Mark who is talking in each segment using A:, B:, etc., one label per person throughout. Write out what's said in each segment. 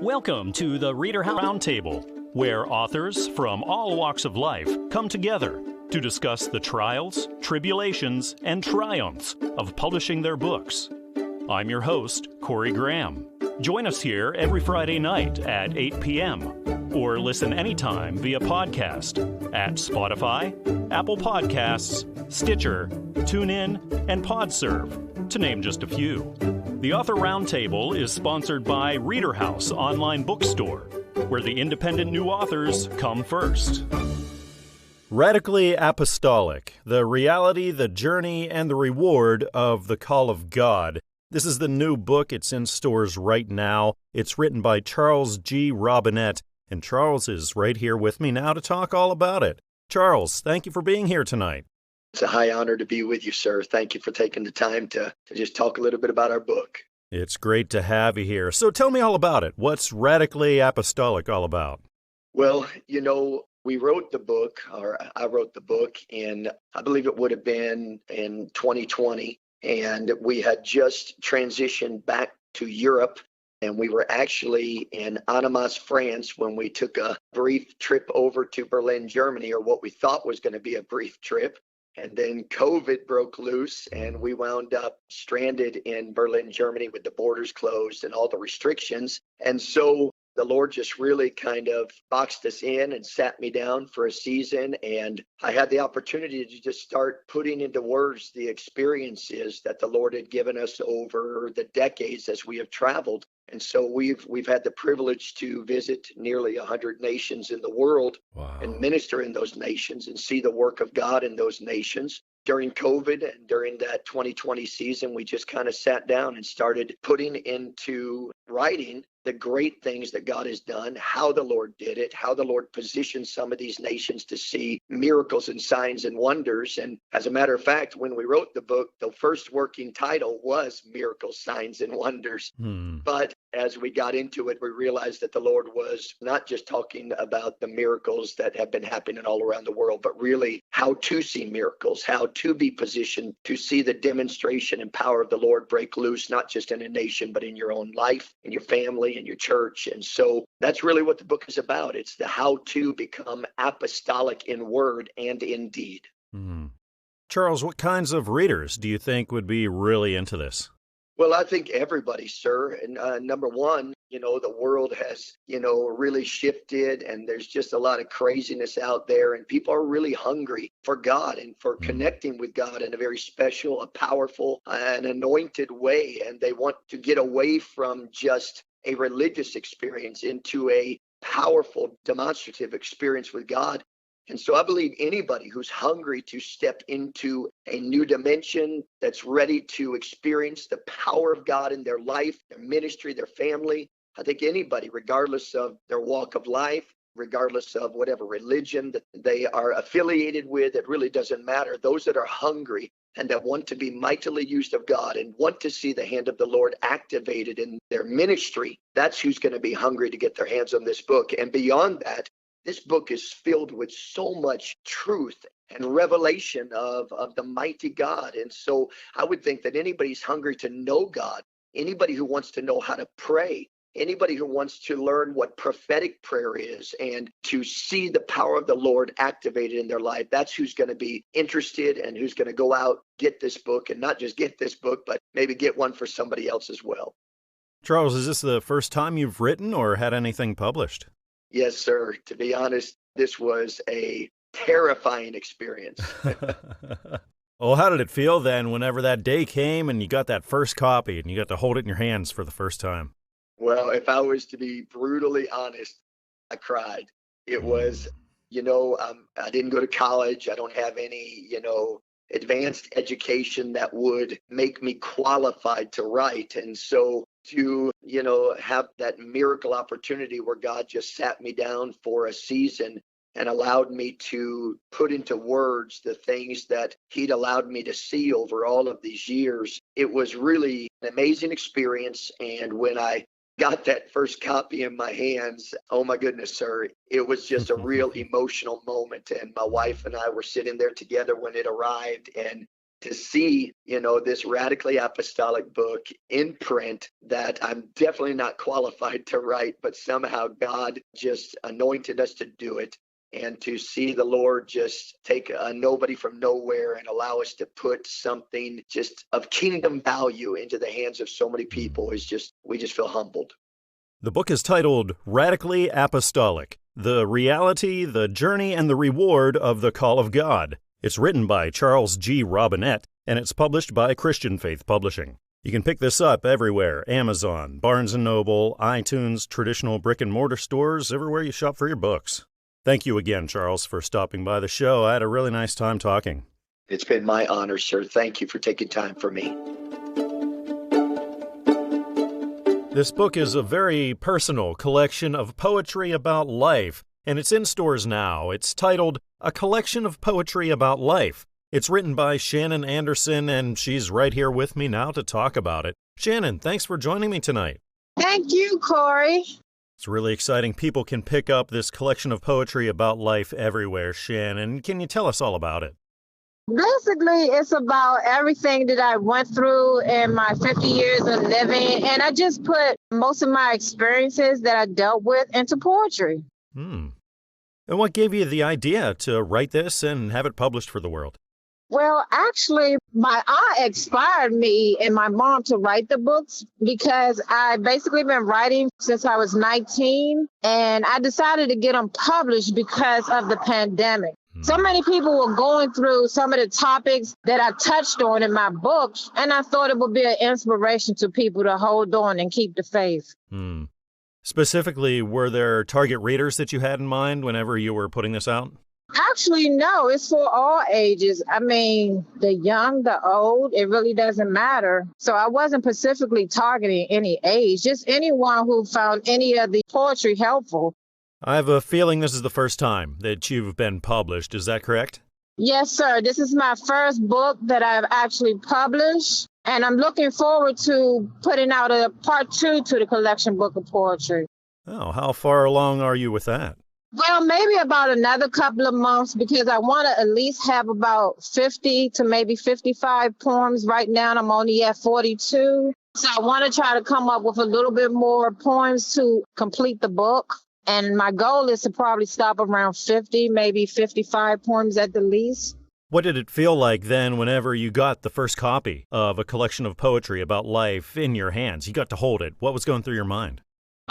A: Welcome to the ReaderHouse Roundtable, where authors from all walks of life come together to discuss the trials, tribulations, and triumphs of publishing their books. I'm your host, Corey Graham. Join us here every Friday night at 8 p.m. or listen anytime via podcast at Spotify, Apple Podcasts, Stitcher, TuneIn, and PodServe, to name just a few. The Author Roundtable is sponsored by ReaderHouse Online Bookstore, where the independent new authors come first. Radically Apostolic, the reality, the journey, and the reward of the call of God. This is the new book. It's in stores right now. It's written by Charles G. Robinette, and Charles is right here with me now to talk all about it. Charles, thank you for being here tonight.
B: It's a high honor to be with you, sir. Thank you for taking the time to just talk a little bit about our book.
A: It's great to have you here. So tell me all about it. What's Radically Apostolic all about?
B: Well, we wrote the book, or I wrote the book, and I believe it would have been in 2020. And we had just transitioned back to Europe, and we were actually in Annemasse, France, when we took a brief trip over to Berlin, Germany, or what we thought was going to be a brief trip. And then COVID broke loose, and we wound up stranded in Berlin, Germany, with the borders closed and all the restrictions. And so the Lord just really kind of boxed us in and sat me down for a season. And I had the opportunity to just start putting into words the experiences that the Lord had given us over the decades as we have traveled. And so we've had the privilege to visit nearly 100 nations in the world. Wow. And minister in those nations and see the work of God in those nations. During COVID and during that 2020 season, we just kind of sat down and started putting into writing the great things that God has done, how the Lord did it, how the Lord positioned some of these nations to see miracles and signs and wonders. And as a matter of fact, when we wrote the book, the first working title was Miracles, Signs, and Wonders. But as we got into it, we realized that the Lord was not just talking about the miracles that have been happening all around the world, but really how to see miracles, how to be positioned to see the demonstration and power of the Lord break loose, not just in a nation, but in your own life, in your family, in your church. And so that's really what the book is about. It's the how to become apostolic in word and in deed.
A: Charles, what kinds of readers do you think would be really into this?
B: Well, I think everybody, sir. And number one, the world has, really shifted, and there's just a lot of craziness out there, and people are really hungry for God and for connecting with God in a very special, a powerful, an anointed way. And they want to get away from just a religious experience into a powerful, demonstrative experience with God. And so I believe anybody who's hungry to step into a new dimension, that's ready to experience the power of God in their life, their ministry, their family, I think anybody, regardless of their walk of life, regardless of whatever religion that they are affiliated with, it really doesn't matter. Those that are hungry and that want to be mightily used of God and want to see the hand of the Lord activated in their ministry, that's who's going to be hungry to get their hands on this book. And beyond that, this book is filled with so much truth and revelation of the mighty God. And so I would think that anybody's hungry to know God, anybody who wants to know how to pray, anybody who wants to learn what prophetic prayer is and to see the power of the Lord activated in their life, that's who's going to be interested and who's going to go out, get this book, and not just get this book, but maybe get one for somebody else as well.
A: Charles, is this the first time you've written or had anything published?
B: Yes, sir. To be honest, this was a terrifying experience.
A: Well, how did it feel then whenever that day came and you got that first copy and you got to hold it in your hands for the first time?
B: Well, if I was to be brutally honest, I cried. It was, I didn't go to college. I don't have any, advanced education that would make me qualified to write. And so to, have that miracle opportunity where God just sat me down for a season and allowed me to put into words the things that he'd allowed me to see over all of these years, it was really an amazing experience. And when I got that first copy in my hands, oh my goodness, sir, it was just a real emotional moment. And my wife and I were sitting there together when it arrived, and to see, this radically apostolic book in print that I'm definitely not qualified to write, but somehow God just anointed us to do it. And to see the Lord just take a nobody from nowhere and allow us to put something just of kingdom value into the hands of so many people we just feel humbled.
A: The book is titled Radically Apostolic: The Reality, the Journey, and the Reward of the Call of God. It's written by Charles G. Robinette, and it's published by Christian Faith Publishing. You can pick this up everywhere: Amazon, Barnes & Noble, iTunes, traditional brick-and-mortar stores, everywhere you shop for your books. Thank you again, Charles, for stopping by the show. I had a really nice time talking.
B: It's been my honor, sir. Thank you for taking time for me.
A: This book is a very personal collection of poetry about life, and it's in stores now. It's titled A Collection of Poetry About Life. It's written by Shannon Anderson, and she's right here with me now to talk about it. Shannon, thanks for joining me tonight.
C: Thank you, Corey.
A: It's really exciting. People can pick up this collection of poetry about life everywhere. Shannon, can you tell us all about it?
C: Basically, it's about everything that I went through in my 50 years of living, and I just put most of my experiences that I dealt with into poetry.
A: And what gave you the idea to write this and have it published for the world?
C: Well, actually, my aunt inspired me and my mom to write the books because I basically been writing since I was 19, and I decided to get them published because of the pandemic. So many people were going through some of the topics that I touched on in my book, and I thought it would be an inspiration to people to hold on and keep the faith.
A: Specifically, were there target readers that you had in mind whenever you were putting this out?
C: Actually, no, it's for all ages. I mean, the young, the old, it really doesn't matter. So I wasn't specifically targeting any age, just anyone who found any of the poetry helpful.
A: I have a feeling this is the first time that you've been published. Is that correct?
C: Yes, sir. This is my first book that I've actually published, and I'm looking forward to putting out a part 2 to the collection book of poetry.
A: Oh, how far along are you with that?
C: Well, maybe about another couple of months, because I want to at least have about 50 to maybe 55 poems. Right now, I'm only at 42. So I want to try to come up with a little bit more poems to complete the book. And my goal is to probably stop around 50, maybe 55 poems at the least.
A: What did it feel like then whenever you got the first copy of a collection of poetry about life in your hands? You got to hold it. What was going through your mind?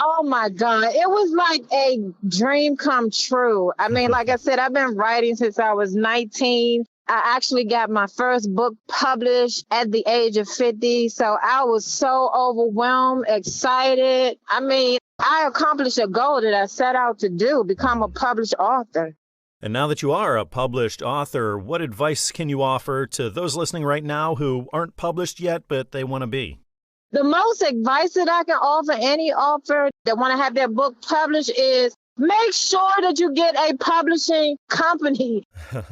C: Oh, my God. It was like a dream come true. I mean, like I said, I've been writing since I was 19. I actually got my first book published at the age of 50. So I was so overwhelmed, excited. I mean, I accomplished a goal that I set out to do, become a published author.
A: And now that you are a published author, what advice can you offer to those listening right now who aren't published yet, but they want to be?
C: The most advice that I can offer any author that want to have their book published is make sure that you get a publishing company.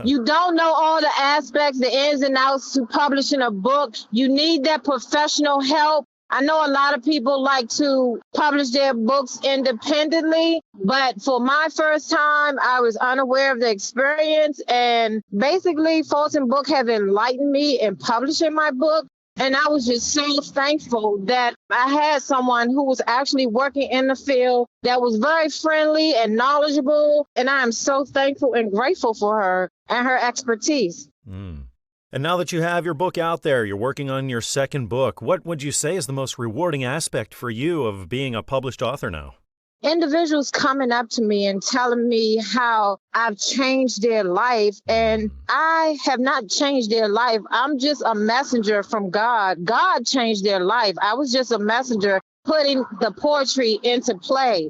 C: You don't know all the aspects, the ins and outs to publishing a book. You need that professional help. I know a lot of people like to publish their books independently, but for my first time, I was unaware of the experience, and basically Fulton Book have enlightened me in publishing my book. And I was just so thankful that I had someone who was actually working in the field that was very friendly and knowledgeable. And I am so thankful and grateful for her and her expertise.
A: And now that you have your book out there, you're working on your second book, what would you say is the most rewarding aspect for you of being a published author now?
C: Individuals coming up to me and telling me how I've changed their life, and I have not changed their life. I'm just a messenger from God. God changed their life. I was just a messenger putting the poetry into play.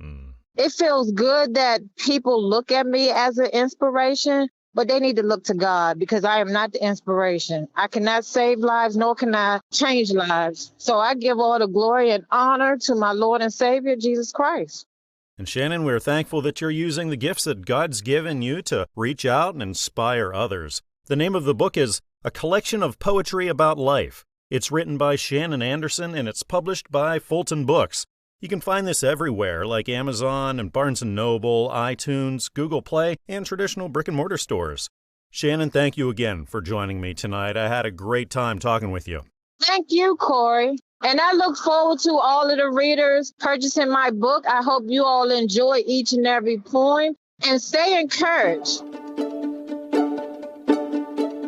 C: It feels good that people look at me as an inspiration, but they need to look to God because I am not the inspiration. I cannot save lives, nor can I change lives. So I give all the glory and honor to my Lord and Savior, Jesus Christ.
A: And Shannon, we're thankful that you're using the gifts that God's given you to reach out and inspire others. The name of the book is A Collection of Poetry About Life. It's written by Shannon Anderson, and it's published by Fulton Books. You can find this everywhere, like Amazon and Barnes & Noble, iTunes, Google Play, and traditional brick-and-mortar stores. Shannon, thank you again for joining me tonight. I had a great time talking with you.
C: Thank you, Corey. And I look forward to all of the readers purchasing my book. I hope you all enjoy each and every poem and stay encouraged.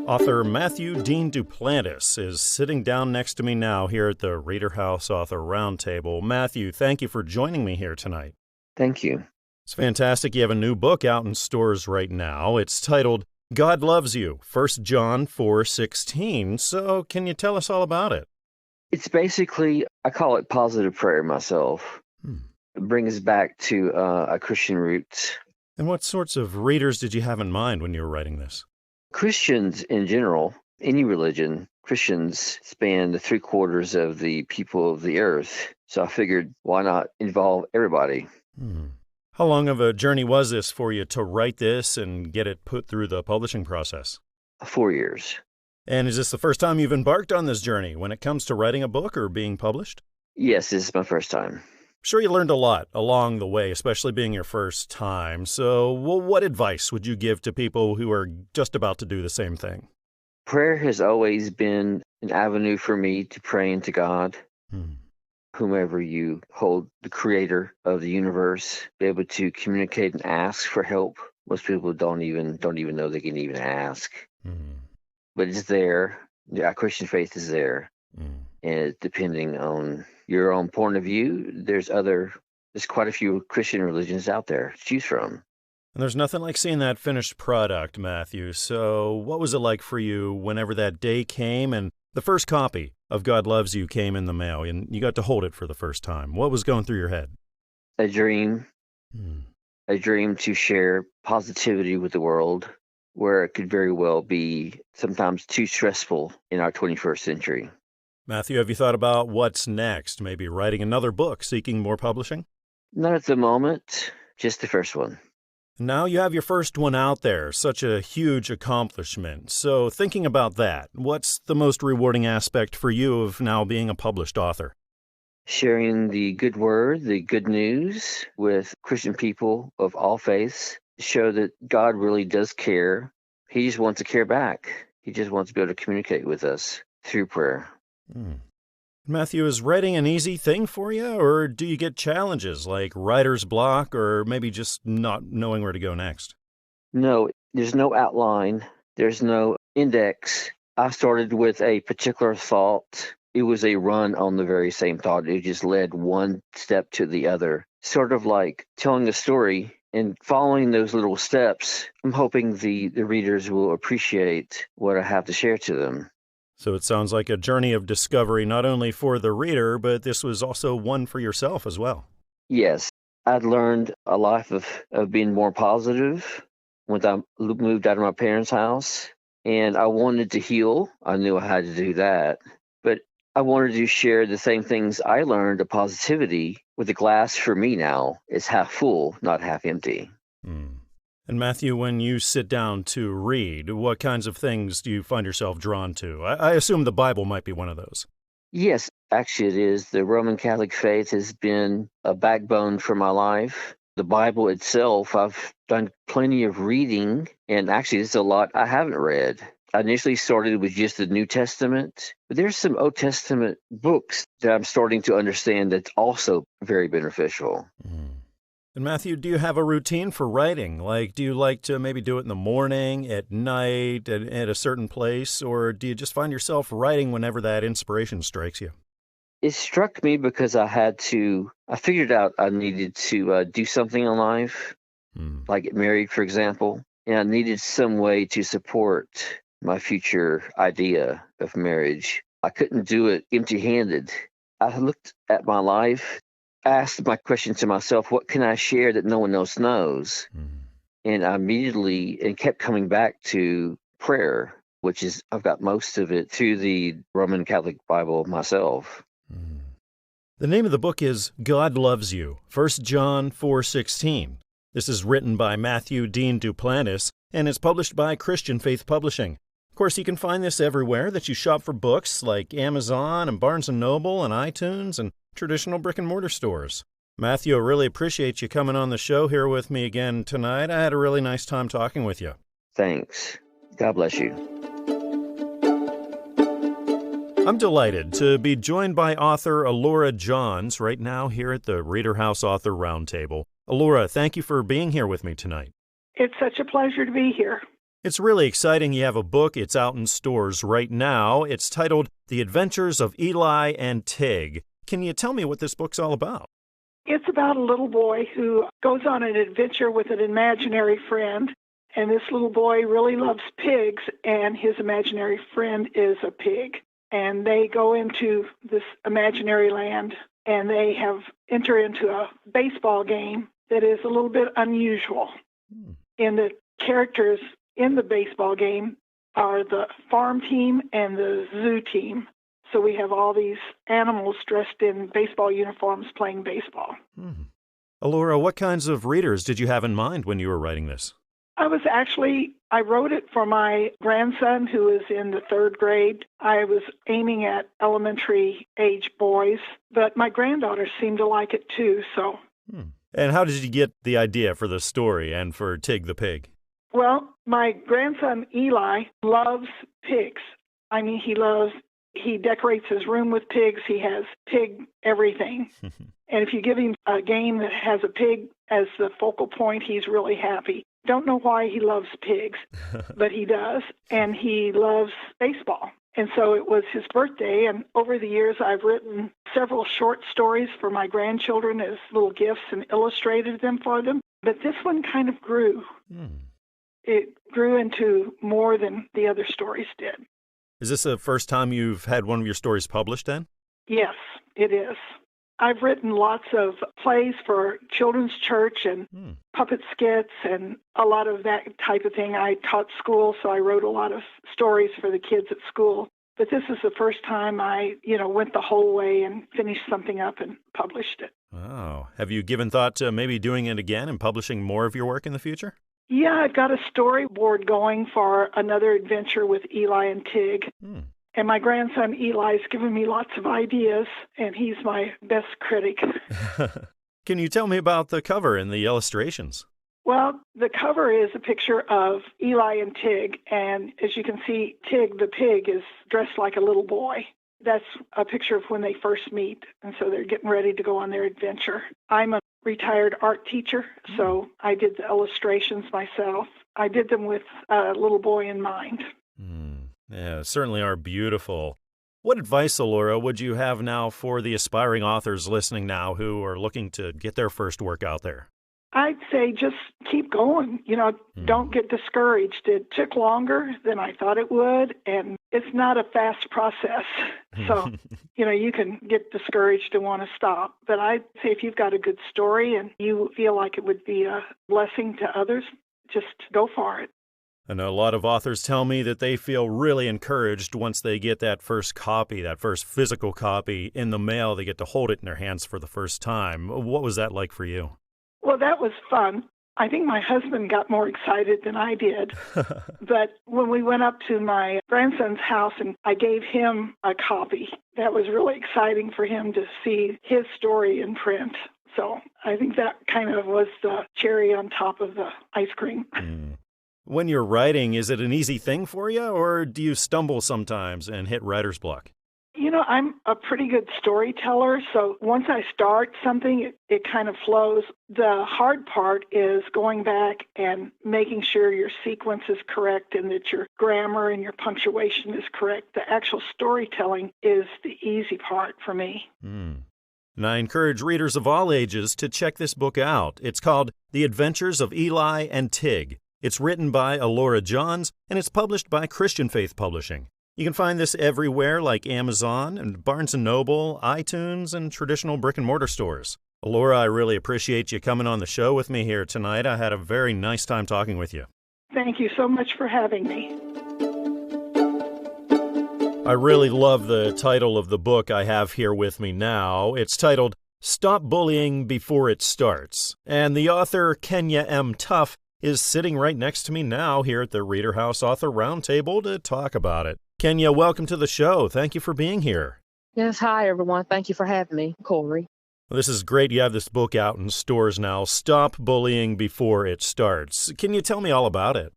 A: Author Matthew Dean Duplantis is sitting down next to me now here at the ReaderHouse Author Roundtable. Matthew, thank you for joining me here tonight.
D: Thank you.
A: It's fantastic. You have a new book out in stores right now. It's titled God Loves You, 1 John 4:16. So can you tell us all about it?
D: It's basically, I call it positive prayer myself. It brings back to a Christian roots.
A: And what sorts of readers did you have in mind when you were writing this?
D: Christians in general, any religion, Christians span the 3/4 of the people of the earth. So I figured, why not involve everybody?
A: How long of a journey was this for you to write this and get it put through the publishing process?
D: 4 years.
A: And is this the first time you've embarked on this journey when it comes to writing a book or being published?
D: Yes, this is my first time.
A: Sure, you learned a lot along the way, especially being your first time. So, what advice would you give to people who are just about to do the same thing?
D: Prayer has always been an avenue for me to pray into God. Whomever you hold, the creator of the universe, be able to communicate and ask for help. Most people don't even know they can even ask. But it's there. Our Christian faith is there. And depending on your own point of view, there's quite a few Christian religions out there to choose from.
A: And there's nothing like seeing that finished product, Matthew. So what was it like for you whenever that day came and the first copy of God Loves You came in the mail and you got to hold it for the first time? What was going through your head?
D: A dream. A dream to share positivity with the world, where it could very well be sometimes too stressful in our 21st century.
A: Matthew, have you thought about what's next? Maybe writing another book, seeking more publishing?
D: Not at the moment, just the first one.
A: Now you have your first one out there, such a huge accomplishment. So thinking about that, what's the most rewarding aspect for you of now being a published author?
D: Sharing the good word, the good news with Christian people of all faiths, show that God really does care. He just wants to care back. He just wants to be able to communicate with us through prayer.
A: Matthew, is writing an easy thing for you, or do you get challenges like writer's block or maybe just not knowing where to go next?
D: No, there's no outline. There's no index. I started with a particular thought. It was a run on the very same thought. It just led one step to the other. Sort of like telling a story and following those little steps. I'm hoping the readers will appreciate what I have to share to them.
A: So it sounds like a journey of discovery, not only for the reader, but this was also one for yourself as well.
D: Yes, I'd learned a life of being more positive when I moved out of my parents' house, and I wanted to heal. I knew I had to do that, but I wanted to share the same things I learned of positivity with the glass for me now is half full, not half empty.
A: And Matthew, when you sit down to read, what kinds of things do you find yourself drawn to? I assume the Bible might be one of those.
D: Yes, actually it is. The Roman Catholic faith has been a backbone for my life. The Bible itself, I've done plenty of reading, and actually there's a lot I haven't read. I initially started with just the New Testament, but there's some Old Testament books that I'm starting to understand that's also very beneficial.
A: And Matthew, do you have a routine for writing? Like, do you like to maybe do it in the morning, at night, at a certain place, or do you just find yourself writing whenever that inspiration strikes you?
D: It struck me because I figured out I needed to do something in life, like get married, for example, and I needed some way to support my future idea of marriage. I couldn't do it empty-handed. I looked at my life, asked my question to myself, what can I share that no one else knows? And I immediately kept coming back to prayer, which is, I've got most of it through the Roman Catholic Bible myself.
A: The name of the book is God Loves You, 1 John 4:16. This is written by Matthew Dean Duplantis, and it's published by Christian Faith Publishing. Of course, you can find this everywhere that you shop for books, like Amazon and Barnes & Noble and iTunes and traditional brick-and-mortar stores. Matthew, I really appreciate you coming on the show here with me again tonight. I had a really nice time talking with you.
D: Thanks. God bless you.
A: I'm delighted to be joined by author Ellora Johns right now here at the ReaderHouse Author Roundtable. Ellora, thank you for being here with me tonight.
E: It's such a pleasure to be here.
A: It's really exciting. You have a book. It's out in stores right now. It's titled The Adventures of Eli and Tig. Can you tell me what this book's all about?
E: It's about a little boy who goes on an adventure with an imaginary friend, and this little boy really loves pigs, and his imaginary friend is a pig. And they go into this imaginary land, and they enter into a baseball game that is a little bit unusual. And the characters in the baseball game are the farm team and the zoo team. So we have all these animals dressed in baseball uniforms playing baseball.
A: Ellora, what kinds of readers did you have in mind when you were writing this?
E: I wrote it for my grandson who is in the 3rd grade. I was aiming at elementary age boys, but my granddaughter seemed to like it too, so.
A: And how did you get the idea for the story and for Tig the pig?
E: Well, my grandson Eli loves pigs. I mean, he decorates his room with pigs. He has pig everything. And if you give him a game that has a pig as the focal point, he's really happy. Don't know why he loves pigs, but he does. And he loves baseball. And so it was his birthday. And over the years, I've written several short stories for my grandchildren as little gifts and illustrated them for them. But this one kind of grew. It grew into more than the other stories did.
A: Is this the first time you've had one of your stories published then?
E: Yes, it is. I've written lots of plays for children's church and puppet skits and a lot of that type of thing. I taught school, so I wrote a lot of stories for the kids at school. But this is the first time I, went the whole way and finished something up and published it.
A: Wow. Have you given thought to maybe doing it again and publishing more of your work in the future?
E: Yeah, I've got a storyboard going for another adventure with Eli and Tig. And my grandson Eli's given me lots of ideas, and he's my best critic.
A: Can you tell me about the cover and the illustrations?
E: Well, the cover is a picture of Eli and Tig, and as you can see, Tig the pig is dressed like a little boy. That's a picture of when they first meet, and so they're getting ready to go on their adventure. I'm a retired art teacher, so I did the illustrations myself. I did them with a little boy in mind.
A: Yeah, certainly are beautiful. What advice, Ellora, would you have now for the aspiring authors listening now who are looking to get their first work out there?
E: I'd say just keep going. Don't get discouraged. It took longer than I thought it would, and it's not a fast process. So, you can get discouraged and want to stop. But I'd say if you've got a good story and you feel like it would be a blessing to others, just go for it.
A: I know a lot of authors tell me that they feel really encouraged once they get that first copy, that first physical copy in the mail. They get to hold it in their hands for the first time. What was that like for you?
E: Well, that was fun. I think my husband got more excited than I did. But when we went up to my grandson's house and I gave him a copy, that was really exciting for him to see his story in print. So I think that kind of was the cherry on top of the ice cream.
A: When you're writing, is it an easy thing for you, or do you stumble sometimes and hit writer's block?
E: I'm a pretty good storyteller, so once I start something, it kind of flows. The hard part is going back and making sure your sequence is correct and that your grammar and your punctuation is correct. The actual storytelling is the easy part for me.
A: And I encourage readers of all ages to check this book out. It's called The Adventures of Eli and Tig. It's written by Alora Johns, and it's published by Christian Faith Publishing. You can find this everywhere like Amazon and Barnes & Noble, iTunes, and traditional brick-and-mortar stores. Ellora, I really appreciate you coming on the show with me here tonight. I had a very nice time talking with you.
E: Thank you so much for having me.
A: I really love the title of the book I have here with me now. It's titled Stop Bullying Before It Starts, and the author, Kenya M. Tuff, is sitting right next to me now here at the ReaderHouse Author Roundtable to talk about it. Kenya, welcome to the show. Thank you for being here.
C: Yes, hi, everyone. Thank you for having me, Corey.
A: Well, this is great. You have this book out in stores now, Stop Bullying Before It Starts. Can you tell me all about it?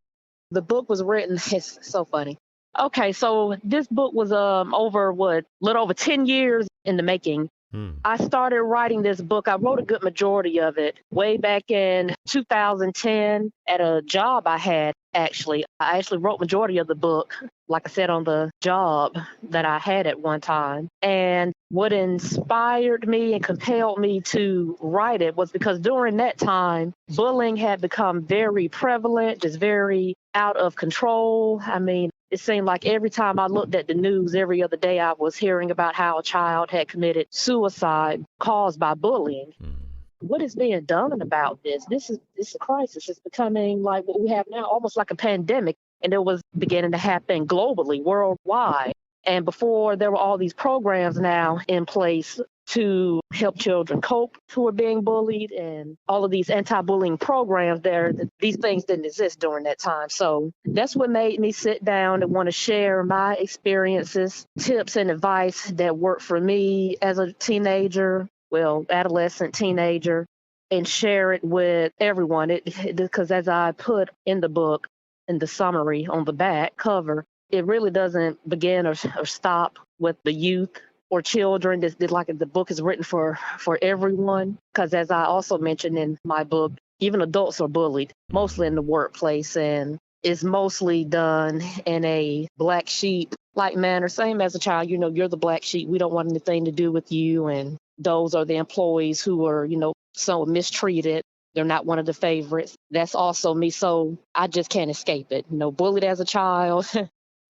C: The book was written, it's so funny. Okay, so this book was little over 10 years in the making. I started writing this book. I wrote a good majority of it way back in 2010 at a job I had, actually. I actually wrote majority of the book, like I said, on the job that I had at one time. And what inspired me and compelled me to write it was because during that time, bullying had become very prevalent, just very out of control. I mean, it seemed like every time I looked at the news, every other day I was hearing about how a child had committed suicide caused by bullying. What is being done about this? This is a crisis. It's becoming like what we have now, almost like a pandemic. And it was beginning to happen globally, worldwide. And before, there were all these programs now in place to help children cope who are being bullied, and all of these anti-bullying programs there. These things didn't exist during that time. So that's what made me sit down and want to share my experiences, tips, and advice that worked for me as a teenager, adolescent teenager, and share it with everyone. Because as I put in the book, in the summary on the back cover, it really doesn't begin or stop with the youth or children. The book is written for everyone, because as I also mentioned in my book, even adults are bullied, mostly in the workplace, and it's mostly done in a black sheep like manner, same as a child. You're the black sheep. We don't want anything to do with you. And those are the employees who are, so mistreated. They're not one of the favorites. That's also me. So I just can't escape it. Bullied as a child,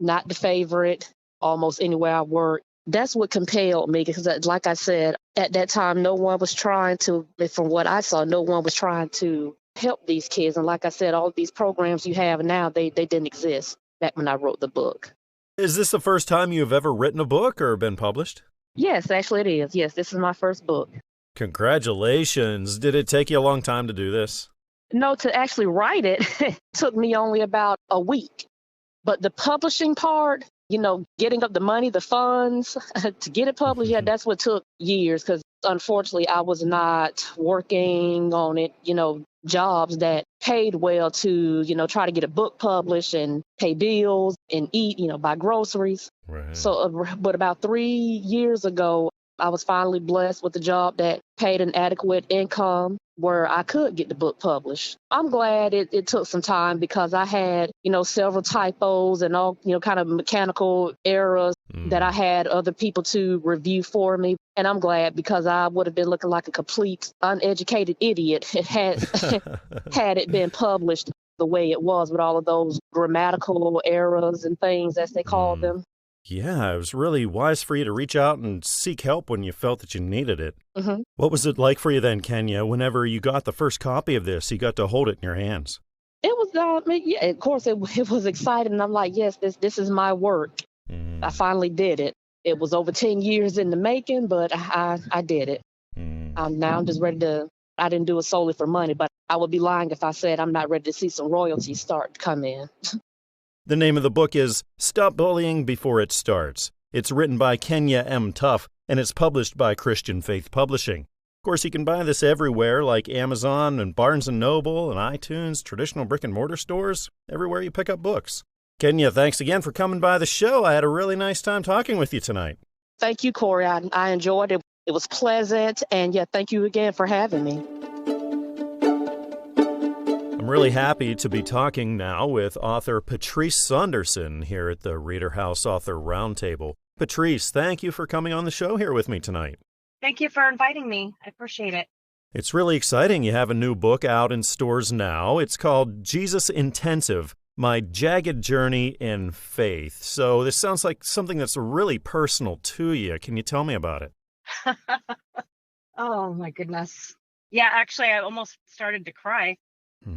C: not the favorite, almost anywhere I work. That's what compelled me, because like I said, at that time, no one was trying to, from what I saw, no one was trying to help these kids. And like I said, all of these programs you have now, they didn't exist back when I wrote the book.
A: Is this the first time you've ever written a book or been published?
C: Yes, actually it is. Yes, this is my first book.
A: Congratulations. Did it take you a long time to do this?
C: No, to actually write it took me only about a week. But the publishing part, getting up the money, the funds to get it published, that's what took years, because unfortunately I was not working on it, jobs that paid well to, try to get a book published and pay bills and eat, buy groceries.
A: Right.
C: So, but about 3 years ago, I was finally blessed with a job that paid an adequate income where I could get the book published. I'm glad it took some time, because I had, several typos and all, kind of mechanical errors that I had other people to review for me. And I'm glad, because I would have been looking like a complete uneducated idiot had it been published the way it was, with all of those grammatical errors and things, as they call them.
A: Yeah, it was really wise for you to reach out and seek help when you felt that you needed it.
C: Mm-hmm.
A: What was it like for you then, Kenya, whenever you got the first copy of this, you got to hold it in your hands?
C: It was, yeah, of course, it was exciting. I'm like, yes, this is my work. I finally did it. It was over 10 years in the making, but I did it. Now I'm just ready to, I didn't do it solely for money, but I would be lying if I said I'm not ready to see some royalties start to come in.
A: The name of the book is Stop Bullying Before It Starts. It's written by Kenya M. Tuff, and it's published by Christian Faith Publishing. Of course, you can buy this everywhere, like Amazon and Barnes & Noble and iTunes, traditional brick-and-mortar stores, everywhere you pick up books. Kenya, thanks again for coming by the show. I had a really nice time talking with you tonight.
C: Thank you, Corey. I enjoyed it. It was pleasant, and thank you again for having me.
A: I'm really happy to be talking now with author Patrice Sondersen here at the ReaderHouse Author Roundtable. Patrice, thank you for coming on the show here with me tonight.
F: Thank you for inviting me. I appreciate it.
A: It's really exciting. You have a new book out in stores now. It's called Jesus Intensive, My Jagged Journey in Faith. So this sounds like something that's really personal to you. Can you tell me about it?
F: Oh, my goodness. Yeah, actually, I almost started to cry.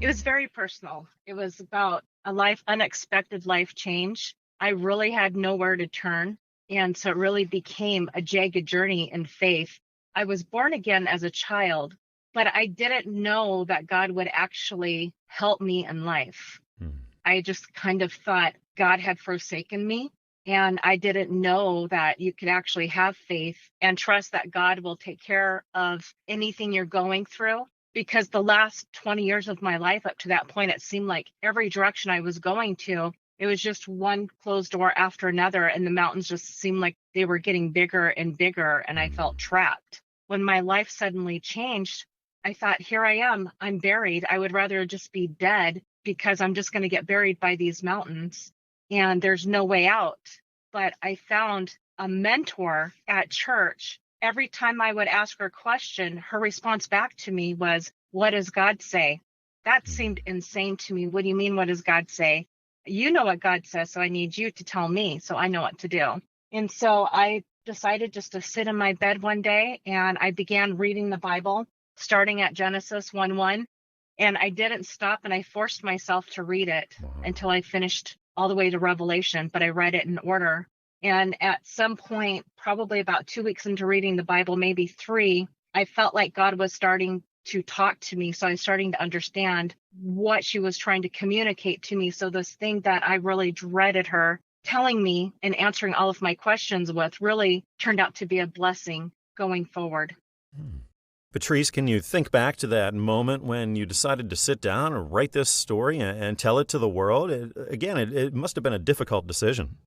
F: It was very personal. It was about a unexpected life change. I really had nowhere to turn. And so it really became a jagged journey in faith. I was born again as a child, but I didn't know that God would actually help me in life. I just kind of thought God had forsaken me. And I didn't know that you could actually have faith and trust that God will take care of anything you're going through. because the last 20 years of my life up to that point, it seemed like every direction I was going to, it was just one closed door after another, and the mountains just seemed like they were getting bigger and bigger, and I felt trapped. When my life suddenly changed, I thought, here I am, I'm buried. I would rather just be dead because I'm just going to get buried by these mountains and there's no way out. But I found a mentor at church. Every time I would ask her a question, her response back to me was, what does God say? That seemed insane to me. What do you mean, what does God say? You know what God says, so I need you to tell me so I know what to do. And so I decided just to sit in my bed one day, and I began reading the Bible, starting at Genesis 1:1. And I didn't stop, and I forced myself to read it until I finished all the way to Revelation, but I read it in order. And at some point, probably about 2 weeks into reading the Bible, maybe 3, I felt like God was starting to talk to me. So I was starting to understand what she was trying to communicate to me. So this thing that I really dreaded her telling me and answering all of my questions with really turned out to be a blessing going forward.
A: Patrice, can you think back to that moment when you decided to sit down and write this story and tell it to the world? It must have been a difficult decision.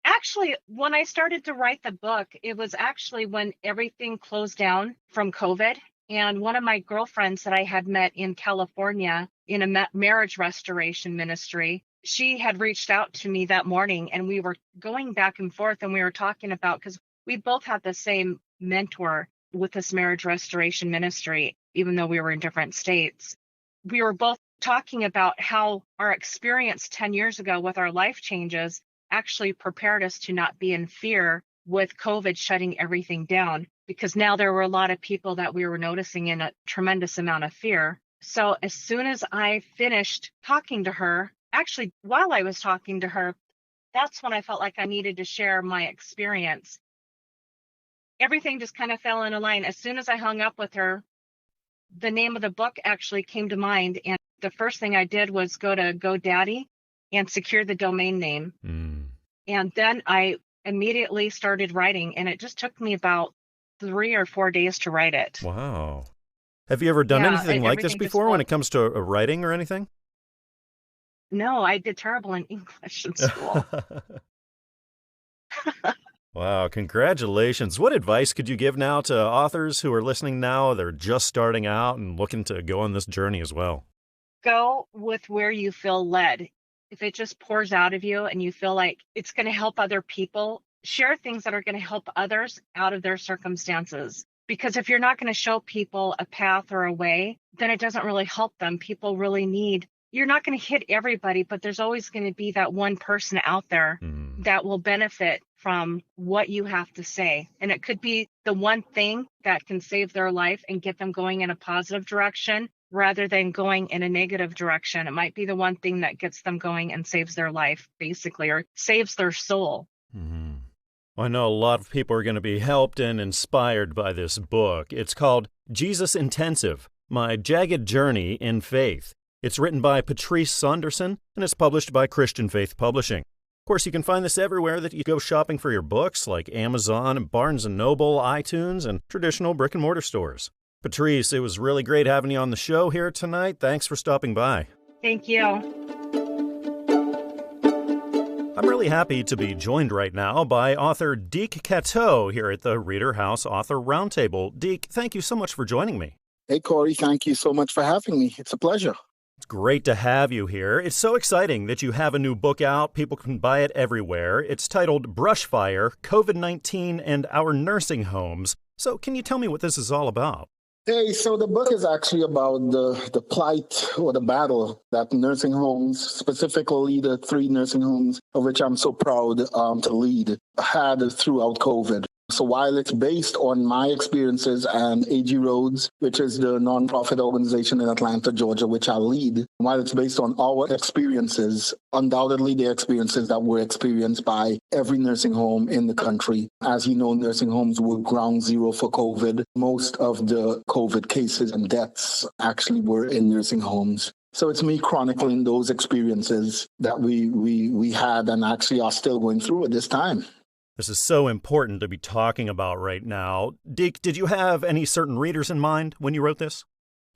F: Actually, when I started to write the book, it was actually when everything closed down from COVID. And one of my girlfriends that I had met in California in a marriage restoration ministry, she had reached out to me that morning, and we were going back and forth, and we were talking about, because we both had the same mentor with this marriage restoration ministry, even though we were in different states. We were both talking about how our experience 10 years ago with our life changes actually prepared us to not be in fear with COVID shutting everything down, because now there were a lot of people that we were noticing in a tremendous amount of fear. So as soon as I finished talking to her, actually, while I was talking to her, that's when I felt like I needed to share my experience. Everything just kind of fell in a line. As soon as I hung up with her, the name of the book actually came to mind. And the first thing I did was go to GoDaddy and secure the domain name. And then I immediately started writing, and it just took me about 3 or 4 days to write it.
A: Wow. Have you ever done anything like this before when it comes to writing or anything?
F: No, I did terrible in English in school.
A: Wow, congratulations. What advice could you give now to authors who are listening now? They're just starting out and looking to go on this journey as well.
F: Go with where you feel led. If it just pours out of you and you feel like it's going to help other people, share things that are going to help others out of their circumstances. Because if you're not going to show people a path or a way, then it doesn't really help them. People really need, you're not going to hit everybody, but there's always going to be that one person out there that will benefit from what you have to say. And it could be the one thing that can save their life and get them going in a positive direction rather than going in a negative direction. It might be the one thing that gets them going and saves their life, basically, or saves their soul.
A: Well, I know a lot of people are going to be helped and inspired by this book. It's called Jesus Intensive, My Jagged Journey in Faith. It's written by Patrice Sondersen, and it's published by Christian Faith Publishing. Of course, you can find this everywhere that you go shopping for your books, like Amazon, Barnes & Noble, iTunes, and traditional brick-and-mortar stores. Patrice, it was really great having you on the show here tonight. Thanks for stopping by.
F: Thank you.
A: I'm really happy to be joined right now by author Deke Cateau here at the ReaderHouse Author Roundtable. Deke, thank you so much for joining me.
G: Hey, Corey, thank you so much for having me. It's a pleasure.
A: It's great to have you here. It's so exciting that you have a new book out. People can buy it everywhere. It's titled Brushfire, COVID-19 and Our Nursing Homes. So can you tell me what this is all about?
G: Hey, so the book is actually about the plight or the battle that nursing homes, specifically the 3 nursing homes of which I'm so proud to lead, had throughout COVID. So while it's based on my experiences and AG Roads, which is the nonprofit organization in Atlanta, Georgia, which I lead, while it's based on our experiences, undoubtedly the experiences that were experienced by every nursing home in the country. As you know, nursing homes were ground zero for COVID. Most of the COVID cases and deaths actually were in nursing homes. So it's me chronicling those experiences that we had and actually are still going through at this time.
A: This is so important to be talking about right now. Deke, did you have any certain readers in mind when you wrote this?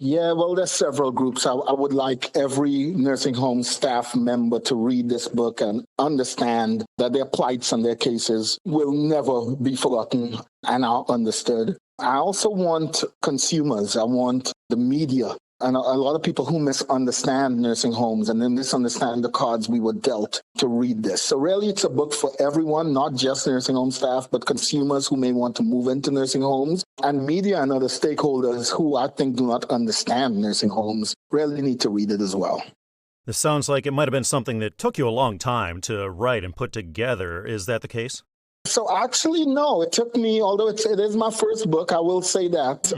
G: Yeah, well, there's several groups. I would like every nursing home staff member to read this book and understand that their plights and their cases will never be forgotten and are understood. I also want consumers, I want the media, and a lot of people who misunderstand nursing homes and then misunderstand the cards we were dealt to read this. So really, it's a book for everyone, not just nursing home staff, but consumers who may want to move into nursing homes, and media and other stakeholders who I think do not understand nursing homes really need to read it as well.
A: This sounds like it might have been something that took you a long time to write and put together. Is that the case?
G: So actually, no. It took me, although it is my first book, I will say that.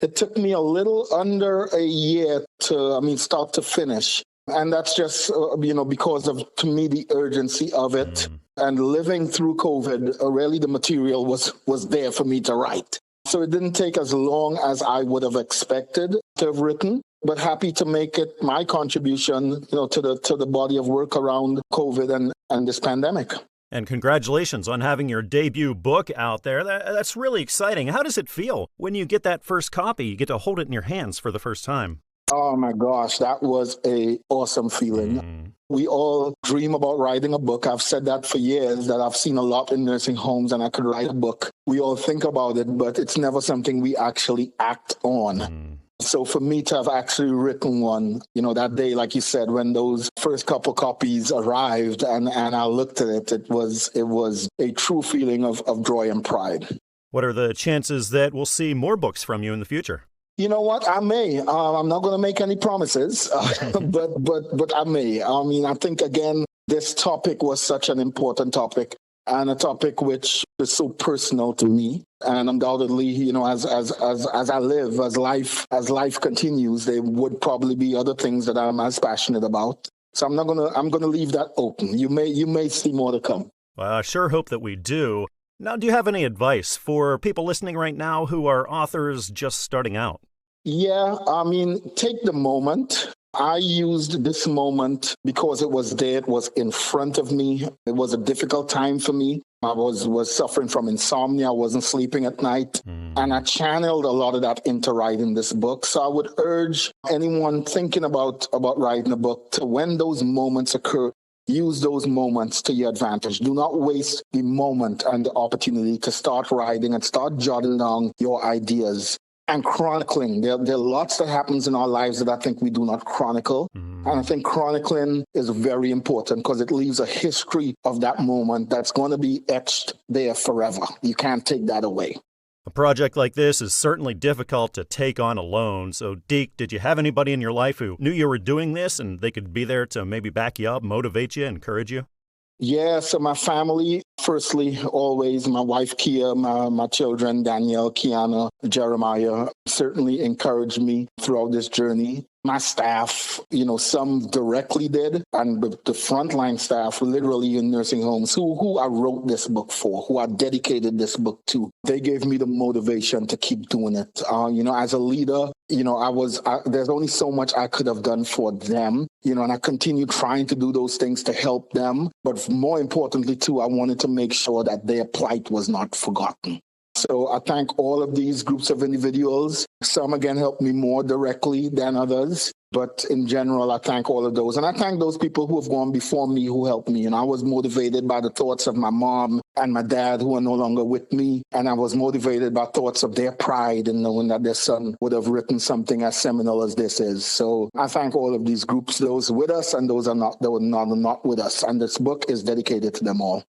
G: It took me a little under a year start to finish. And that's just, because of, to me, the urgency of it. And living through COVID, really the material was there for me to write. So it didn't take as long as I would have expected to have written, but happy to make it my contribution, to the body of work around COVID and this pandemic.
A: And congratulations on having your debut book out there. That's really exciting. How does it feel when you get that first copy? You get to hold it in your hands for the first time.
G: Oh my gosh, that was an awesome feeling. We all dream about writing a book. I've said that for years, that I've seen a lot in nursing homes and I could write a book. We all think about it, but it's never something we actually act on. So for me to have actually written one, that day, like you said, when those first couple copies arrived and I looked at it, it was a true feeling of joy and pride.
A: What are the chances that we'll see more books from you in the future?
G: You know what? I may. I'm not going to make any promises, but I may. I think, again, this topic was such an important topic and a topic which is so personal to me. And undoubtedly, as I live, as life continues, there would probably be other things that I'm as passionate about. So I'm going to leave that open. You may see more to come.
A: Well, I sure hope that we do. Now, do you have any advice for people listening right now who are authors just starting out?
G: Yeah, take the moment. I used this moment because it was there. It was in front of me. It was a difficult time for me. I was suffering from insomnia. I wasn't sleeping at night. And I channeled a lot of that into writing this book. So I would urge anyone thinking about writing a book to, when those moments occur, use those moments to your advantage. Do not waste the moment and the opportunity to start writing and start jotting down your ideas and chronicling. There are lots that happens in our lives that I think we do not chronicle. And I think chronicling is very important because it leaves a history of that moment that's going to be etched there forever. You can't take that away.
A: A project like this is certainly difficult to take on alone. So, Deke, did you have anybody in your life who knew you were doing this and they could be there to maybe back you up, motivate you, encourage you?
G: Yeah, so my family, firstly, always my wife, Kia, my children, Danielle, Kiana, Jeremiah, certainly encouraged me throughout this journey. My staff, some directly did, and the frontline staff, literally in nursing homes, who I wrote this book for, who I dedicated this book to, they gave me the motivation to keep doing it. As a leader, there's only so much I could have done for them, and I continued trying to do those things to help them. But more importantly, too, I wanted to make sure that their plight was not forgotten. So I thank all of these groups of individuals. Some, again, helped me more directly than others. But in general, I thank all of those. And I thank those people who have gone before me who helped me. And I was motivated by the thoughts of my mom and my dad who are no longer with me. And I was motivated by thoughts of their pride in knowing that their son would have written something as seminal as this is. So I thank all of these groups, those with us and those that were not with us. And this book is dedicated to them all.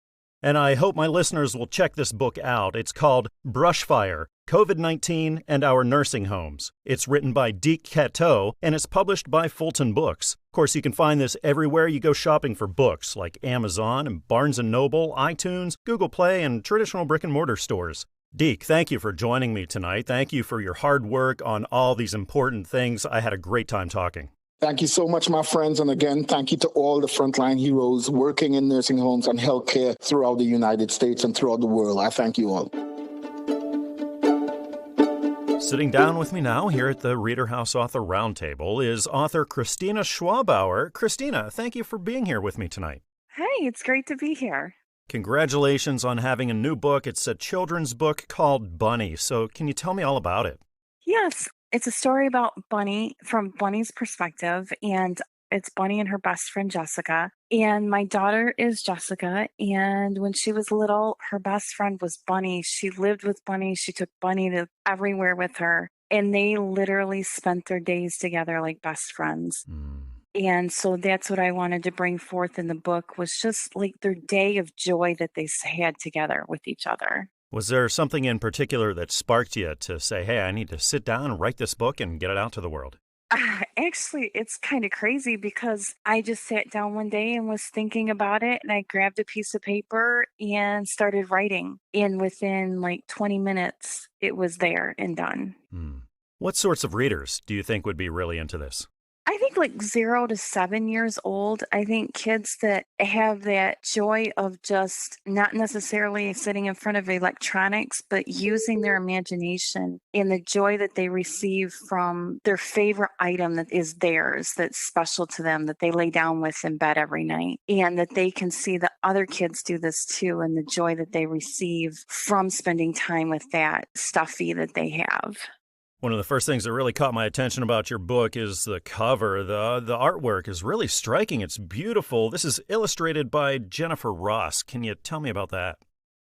A: And I hope my listeners will check this book out. It's called Brushfire, COVID-19 and Our Nursing Homes. It's written by Deke Cateau, and it's published by Fulton Books. Of course, you can find this everywhere you go shopping for books, like Amazon and Barnes & Noble, iTunes, Google Play, and traditional brick-and-mortar stores. Deke, thank you for joining me tonight. Thank you for your hard work on all these important things. I had a great time talking.
G: Thank you so much, my friends. And again, thank you to all the frontline heroes working in nursing homes and healthcare throughout the United States and throughout the world. I thank you all.
A: Sitting down with me now here at the ReaderHouse Author Roundtable is author Christina Schwabauer. Christina, thank you for being here with me tonight.
H: Hey, it's great to be here.
A: Congratulations on having a new book. It's a children's book called Bunny. So can you tell me all about it?
H: Yes. It's a story about Bunny from Bunny's perspective, and it's Bunny and her best friend Jessica. And my daughter is Jessica, and when she was little, her best friend was Bunny. She lived with Bunny. She took Bunny to everywhere with her, and they literally spent their days together like best friends. And so that's what I wanted to bring forth in the book, was just like their day of joy that they had together with each other.
A: Was there something in particular that sparked you to say, hey, I need to sit down and write this book and get it out to the world?
H: Actually, it's kind of crazy because I just sat down one day and was thinking about it, and I grabbed a piece of paper and started writing. And within like 20 minutes, it was there and done.
A: What sorts of readers do you think would be really into this?
H: I think like 0 to 7 years old. I think kids that have that joy of just not necessarily sitting in front of electronics, but using their imagination and the joy that they receive from their favorite item that is theirs, that's special to them, that they lay down with in bed every night, and that they can see that other kids do this too, and the joy that they receive from spending time with that stuffy that they have.
A: One of the first things that really caught my attention about your book is the cover. The artwork is really striking. It's beautiful. This is illustrated by Jennifer Ross. Can you tell me about that?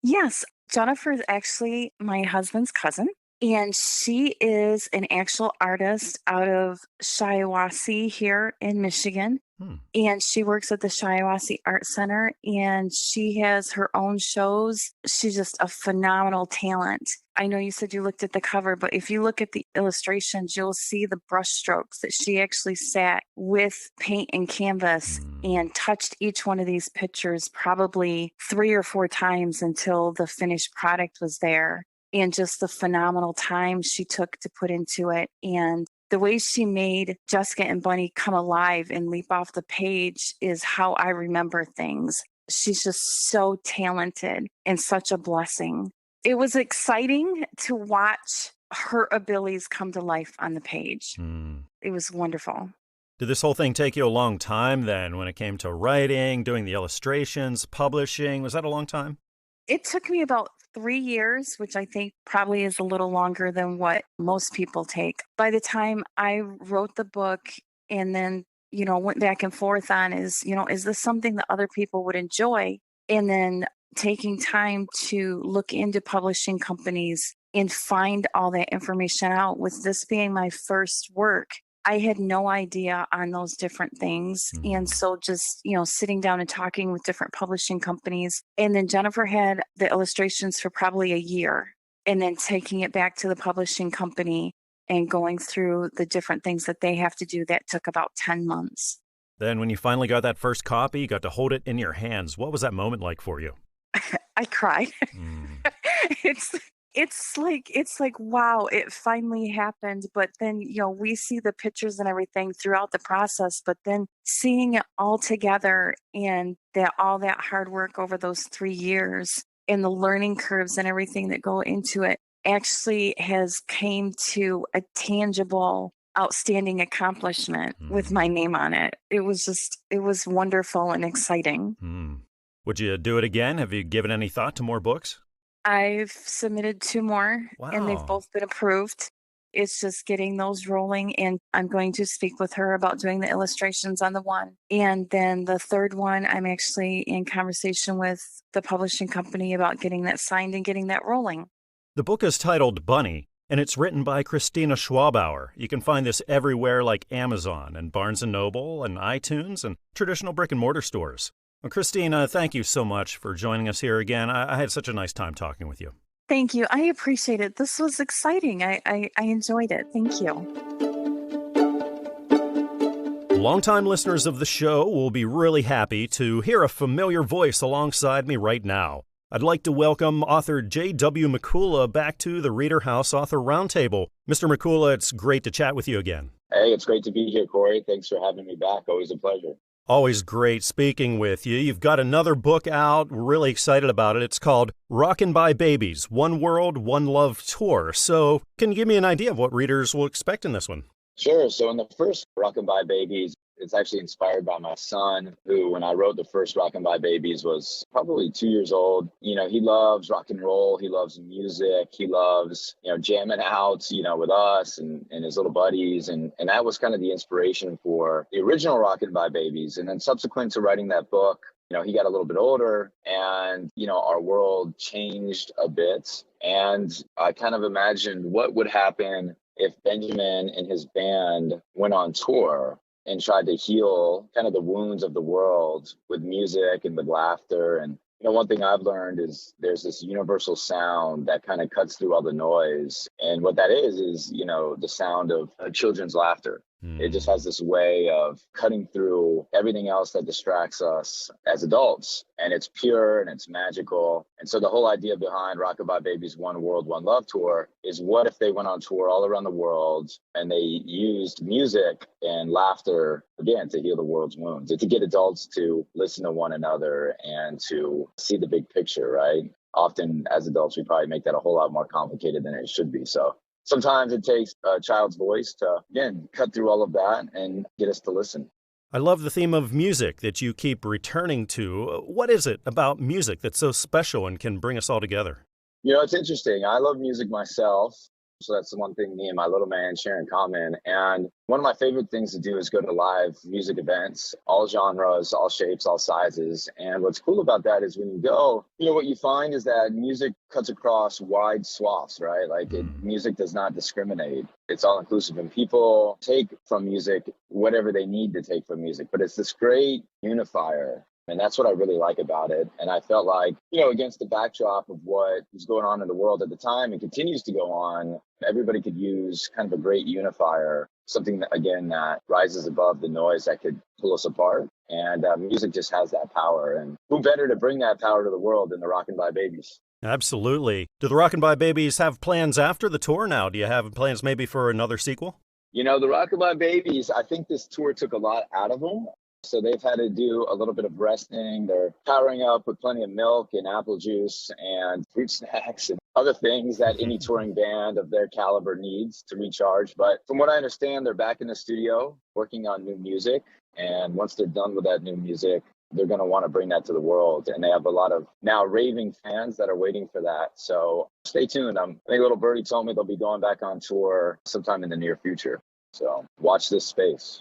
H: Yes, Jennifer is actually my husband's cousin, and she is an actual artist out of Shiawassee here in Michigan. And she works at the Shiawassee Art Center, and she has her own shows. She's just a phenomenal talent. I know you said you looked at the cover, but if you look at the illustrations, you'll see the brush strokes that she actually sat with paint and canvas and touched each one of these pictures probably 3 or 4 times until the finished product was there. And just the phenomenal time she took to put into it. And the way she made Jessica and Bunny come alive and leap off the page is how I remember things. She's just so talented and such a blessing. It was exciting to watch her abilities come to life on the page. It was wonderful.
A: Did this whole thing take you a long time then when it came to writing, doing the illustrations, publishing? Was that a long time?
H: It took me about 3 years, which I think probably is a little longer than what most people take. By the time I wrote the book and then, went back and forth on is this something that other people would enjoy? And then taking time to look into publishing companies and find all that information out. With this being my first work, I had no idea on those different things. And so just, sitting down and talking with different publishing companies. And then Jennifer had the illustrations for probably a year, and then taking it back to the publishing company and going through the different things that they have to do. That took about 10 months.
A: Then when you finally got that first copy, you got to hold it in your hands. What was that moment like for you?
H: I cried. It's like, wow, it finally happened. But then, we see the pictures and everything throughout the process, but then seeing it all together and all that hard work over those 3 years and the learning curves and everything that go into it actually has came to a tangible, outstanding accomplishment with my name on it. It was wonderful and exciting.
A: Would you do it again? Have you given any thought to more books?
H: I've submitted 2 more, and they've both been approved. It's just getting those rolling, and I'm going to speak with her about doing the illustrations on the one. And then the third one, I'm actually in conversation with the publishing company about getting that signed and getting that rolling.
A: The book is titled Bunny, and it's written by Christina Schwabauer. You can find this everywhere like Amazon and Barnes & Noble and iTunes and traditional brick-and-mortar stores. Well, Christina, thank you so much for joining us here again. I had such a nice time talking with you.
H: Thank you. I appreciate it. This was exciting. I enjoyed it. Thank you.
A: Longtime listeners of the show will be really happy to hear a familiar voice alongside me right now. I'd like to welcome author J.W. Mikula back to the ReaderHouse Author Roundtable. Mr. Mikula, it's great to chat with you again.
I: Hey, it's great to be here, Corey. Thanks for having me back. Always a pleasure.
A: Always great speaking with you. You've got another book out. We're really excited about it. It's called Rockin' by Babies, One World, One Love Tour. So can you give me an idea of what readers will expect in this one?
I: Sure. So in the first Rockin' by Babies, It's actually inspired by my son, who, when I wrote the first Rockin' by Babies, was probably 2 years old. You know, he loves rock and roll. He loves music. He loves, jamming out, with us and his little buddies. And that was kind of the inspiration for the original Rockin' by Babies. And then subsequent to writing that book, he got a little bit older and, our world changed a bit. And I kind of imagined what would happen if Benjamin and his band went on tour and tried to heal kind of the wounds of the world with music and with laughter. And, one thing I've learned is there's this universal sound that kind of cuts through all the noise. And what that is, the sound of children's laughter. It just has this way of cutting through everything else that distracts us as adults. And it's pure and it's magical. And so the whole idea behind Rockin' by Babies One World, One Love tour is, what if they went on tour all around the world and they used music and laughter, again, to heal the world's wounds, to get adults to listen to one another and to see the big picture, right? Often as adults, we probably make that a whole lot more complicated than it should be. So sometimes it takes a child's voice to, again, cut through all of that and get us to listen.
A: I love the theme of music that you keep returning to. What is it about music that's so special and can bring us all together?
I: It's interesting. I love music myself. So that's the one thing me and my little man share in common. And one of my favorite things to do is go to live music events, all genres, all shapes, all sizes. And what's cool about that is when you go, what you find is that music cuts across wide swaths, right? Like music does not discriminate. It's all inclusive, and people take from music whatever they need to take from music. But it's this great unifier. And that's what I really like about it. And I felt like, against the backdrop of what was going on in the world at the time and continues to go on, everybody could use kind of a great unifier, something that, again, that rises above the noise that could pull us apart. And music just has that power. And who better to bring that power to the world than the Rockin' by Babies?
A: Absolutely. Do the Rockin' by Babies have plans after the tour now? Do you have plans maybe for another sequel?
I: The Rockin' by Babies, I think this tour took a lot out of them. So they've had to do a little bit of resting. They're powering up with plenty of milk and apple juice and fruit snacks and other things that any touring band of their caliber needs to recharge. But from what I understand, they're back in the studio working on new music. And once they're done with that new music, they're going to want to bring that to the world. And they have a lot of now raving fans that are waiting for that. So stay tuned. I think Little Birdie told me they'll be going back on tour sometime in the near future. So watch this space.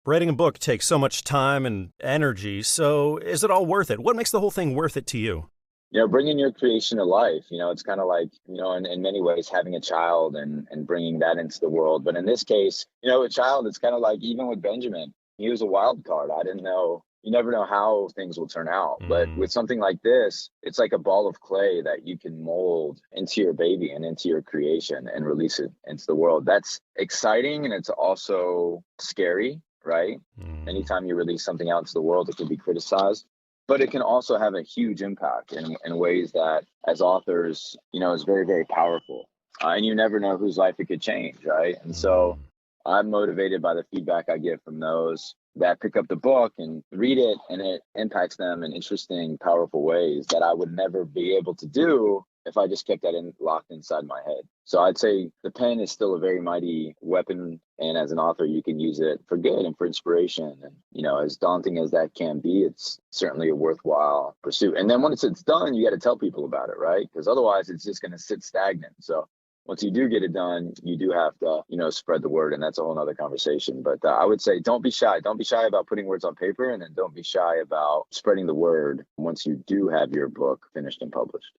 A: Writing a book takes so much time and energy, so is it all worth it? What makes the whole thing worth it to you?
I: Bringing your creation to life, it's kind of like, in many ways having a child and bringing that into the world. But in this case, a child, it's kind of like, even with Benjamin, he was a wild card. I didn't know. You never know how things will turn out. But with something like this, it's like a ball of clay that you can mold into your baby and into your creation and release it into the world. That's exciting, and it's also scary. Right? Anytime you release something out into the world, it can be criticized, but it can also have a huge impact in ways that, as authors, is very, very powerful. And you never know whose life it could change, right? And so I'm motivated by the feedback I get from those that pick up the book and read it, and it impacts them in interesting, powerful ways that I would never be able to do if I just kept that locked inside my head. So I'd say the pen is still a very mighty weapon. And as an author, you can use it for good and for inspiration. And, as daunting as that can be, it's certainly a worthwhile pursuit. And then once it's done, you got to tell people about it, right? Because otherwise it's just going to sit stagnant. So once you do get it done, you do have to, spread the word. And that's a whole nother conversation. But I would say, don't be shy. Don't be shy about putting words on paper. And then don't be shy about spreading the word once you do have your book finished and published.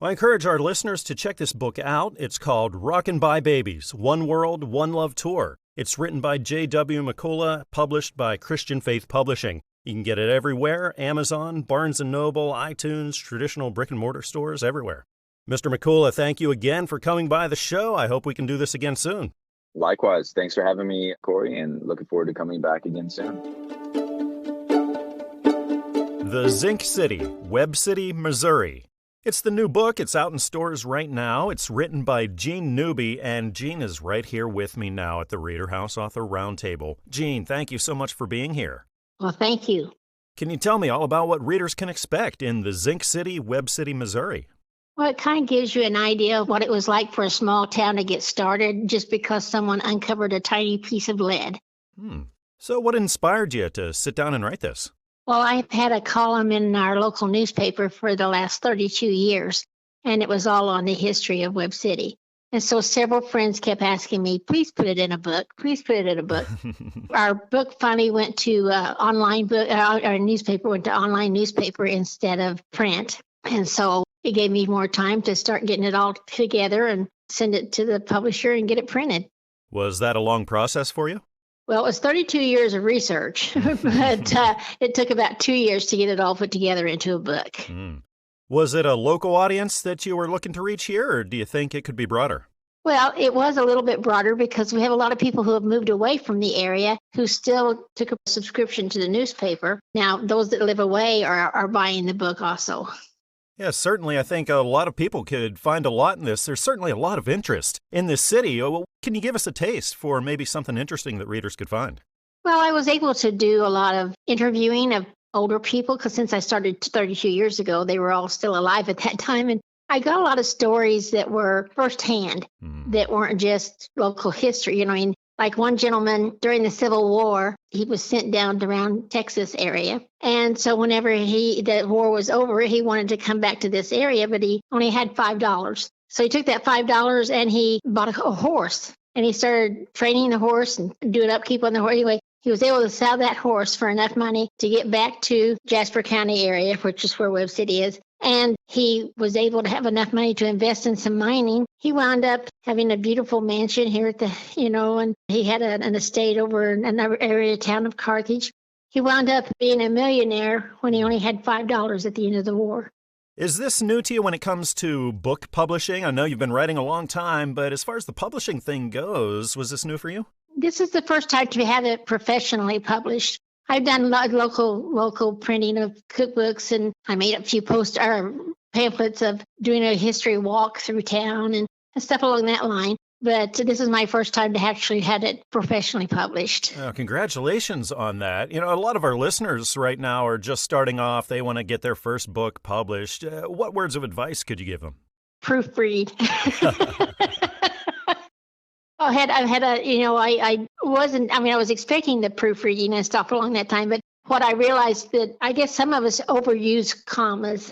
A: Well, I encourage our listeners to check this book out. It's called Rockin' by Babies, One World, One Love Tour. It's written by J.W. Mikula, published by Christian Faith Publishing. You can get it everywhere: Amazon, Barnes & Noble, iTunes, traditional brick-and-mortar stores, everywhere. Mr. Mikula, thank you again for coming by the show. I hope we can do this again soon.
I: Likewise. Thanks for having me, Corey, and looking forward to coming back again soon.
A: The Zinc City, Web City, Missouri. It's the new book. It's out in stores right now. It's written by Jeanne Newby, and Jeanne is right here with me now at the ReaderHouse Author Roundtable. Jeanne, thank you so much for being here.
J: Well, thank you.
A: Can you tell me all about what readers can expect in the Zinc City, Web City, Missouri?
J: Well, it kind of gives you an idea of what it was like for a small town to get started just because someone uncovered a tiny piece of lead.
A: So what inspired you to sit down and write this?
J: Well, I've had a column in our local newspaper for the last 32 years, and it was all on the history of Webb City. And so several friends kept asking me, please put it in a book. Please put it in a book. Our book finally went to online book. Our newspaper went to online newspaper instead of print. And so it gave me more time to start getting it all together and send it to the publisher and get it printed.
A: Was that a long process for you?
J: Well, it was 32 years of research, but it took about 2 years to get it all put together into a book.
A: Mm. Was it a local audience that you were looking to reach here, or do you think it could be broader?
J: Well, it was a little bit broader because we have a lot of people who have moved away from the area who still took a subscription to the newspaper. Now, those that live away are buying the book also.
A: Yeah, certainly. I think a lot of people could find a lot in this. There's certainly a lot of interest in this city. Can you give us a taste for maybe something interesting that readers could find?
J: Well, I was able to do a lot of interviewing of older people because since I started 32 years ago, they were all still alive at that time. And I got a lot of stories that were firsthand, that weren't just local history. You know, I mean, like one gentleman during the Civil War, he was sent down to around Texas area. And so whenever the war was over, he wanted to come back to this area, but he only had $5. So he took that $5 and he bought a horse and he started training the horse and doing upkeep on the horse. Anyway, he was able to sell that horse for enough money to get back to Jasper County area, which is where Webb City is. And he was able to have enough money to invest in some mining. He wound up having a beautiful mansion here at and he had an estate over in another area town of Carthage. He wound up being a millionaire when he only had $5 at the end of the war.
A: Is this new to you when it comes to book publishing? I know you've been writing a long time, but as far as the publishing thing goes, was this new for you?
J: This is the first time to have it professionally published. I've done local printing of cookbooks, and I made a few pamphlets of doing a history walk through town and stuff along that line. But this is my first time to actually had it professionally published.
A: Oh, congratulations on that. You know, a lot of our listeners right now are just starting off. They want to get their first book published. What words of advice could you give them?
J: Proofread. I was expecting the proofreading and stuff along that time, but what I realized that I guess some of us overuse commas.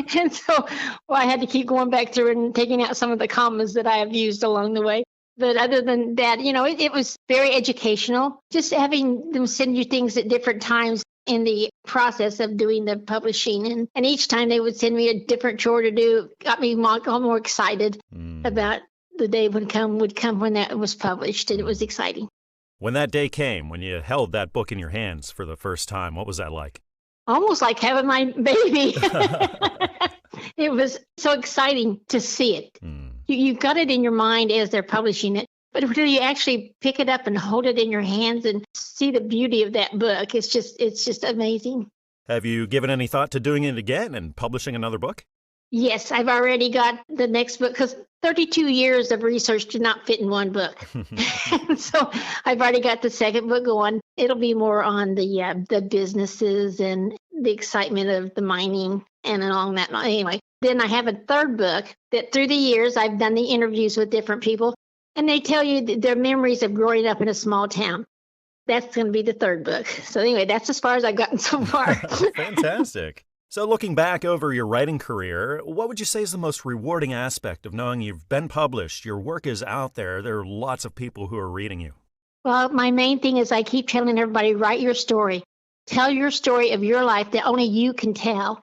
J: And so I had to keep going back through and taking out some of the commas that I have used along the way. But other than that, it was very educational, just having them send you things at different times in the process of doing the publishing. And each time they would send me a different chore to do, got me all more excited about the day would come when that was published, and it was exciting.
A: When that day came, when you held that book in your hands for the first time, what was that like? Almost
J: like having my baby. It was so exciting to see it. You got it in your mind as they're publishing it, but until you actually pick it up and hold it in your hands and see the beauty of that book, it's just amazing.
A: Have you given any thought to doing it again and publishing another book?
J: Yes, I've already got the next book because 32 years of research did not fit in one book. So I've already got the second book going. It'll be more on the businesses and the excitement of the mining and along that. Anyway, then I have a third book that through the years I've done the interviews with different people, and they tell you their memories of growing up in a small town. That's going to be the third book. So anyway, that's as far as I've gotten so far.
A: Fantastic. So looking back over your writing career, what would you say is the most rewarding aspect of knowing you've been published, your work is out there, there are lots of people who are reading you?
J: Well, my main thing is I keep telling everybody, write your story. Tell your story of your life that only you can tell.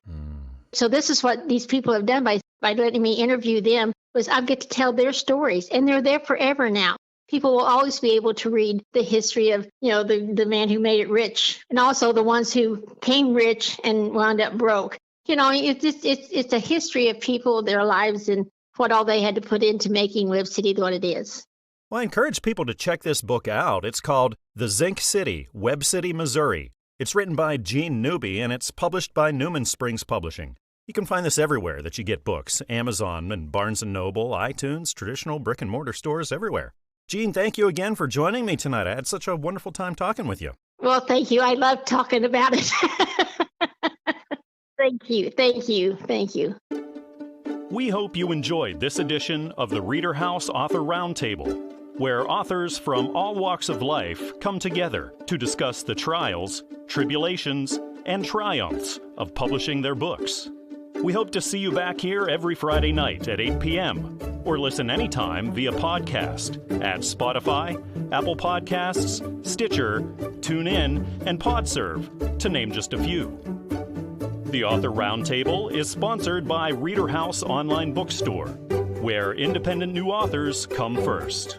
J: So this is what these people have done by letting me interview them, was I get to tell their stories, and they're there forever now. People will always be able to read the history of, the man who made it rich, and also the ones who came rich and wound up broke. It's a history of people, their lives, and what all they had to put into making Webb City what it is.
A: Well, I encourage people to check this book out. It's called The Zinc City, Webb City, Missouri. It's written by Jeanne Newby, and it's published by Newman Springs Publishing. You can find this everywhere that you get books, Amazon and Barnes & Noble, iTunes, traditional brick-and-mortar stores everywhere. Jeanne, thank you again for joining me tonight. I had such a wonderful time talking with you.
J: Well, thank you. I love talking about it. Thank you.
A: We hope you enjoyed this edition of the ReaderHouse Author Roundtable. where authors from all walks of life come together to discuss the trials, tribulations, and triumphs of publishing their books. We hope to see you back here every Friday night at 8 p.m. or listen anytime via podcast at Spotify, Apple Podcasts, Stitcher, TuneIn, and PodServe, to name just a few. The Author Roundtable is sponsored by ReaderHouse Online Bookstore, where independent new authors come first.